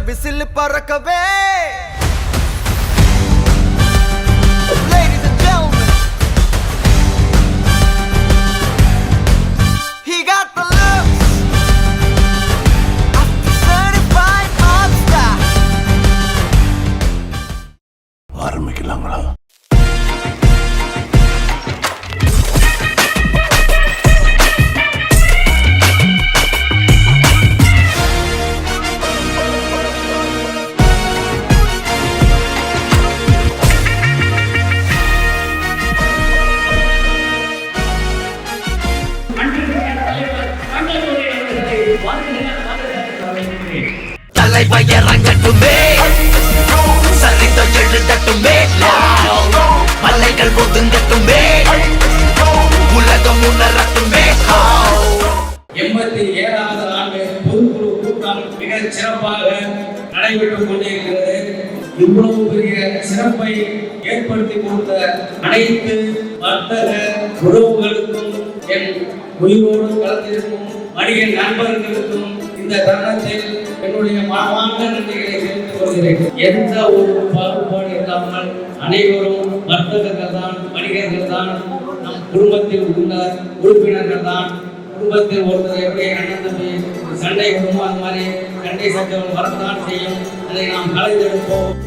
Whistle பறக்கவே. ஆரம்பிக்கலாங்களா? தலைவயரங்கட்டுமே, சரிதம் எழுதட்டுமே, மலைகள் ஒதுங்கட்டுமே, உலகம் உணரட்டுமே. 87வது ஆண்டு பொதுக்குழு கூட்டம் மிக சிறப்பாக நடைபெற்றுக் கொண்டிருக்கிறது. இவ்வளவு பெரிய சிறப்பை ஏற்படுத்தி கொடுத்த அனைத்து வர்த்தக உறவுகளுக்கும், என் உயிரோடு கலந்திருக்கும் வணிக நண்பர்களுக்கும் இந்த தருணத்தில் என்னுடைய மனமார்ந்த நன்றிகளை தெரிவித்துக் கொள்கிறேன். எந்த ஒரு பாகுபாடு இல்லாமல் அனைவரும் வர்த்தகர்கள் தான், வணிகர்கள் தான், நம் குடும்பத்தில் உள்ள உறுப்பினர்கள் தான். குடும்பத்தில் ஒருத்தர் எப்படி அண்ணன் தம்பி சண்டை வருமோ அது மாதிரி சண்டை சச்சரவு வரத்தான் செய்யும். அதை நாம் கலைந்தெடுப்போம்.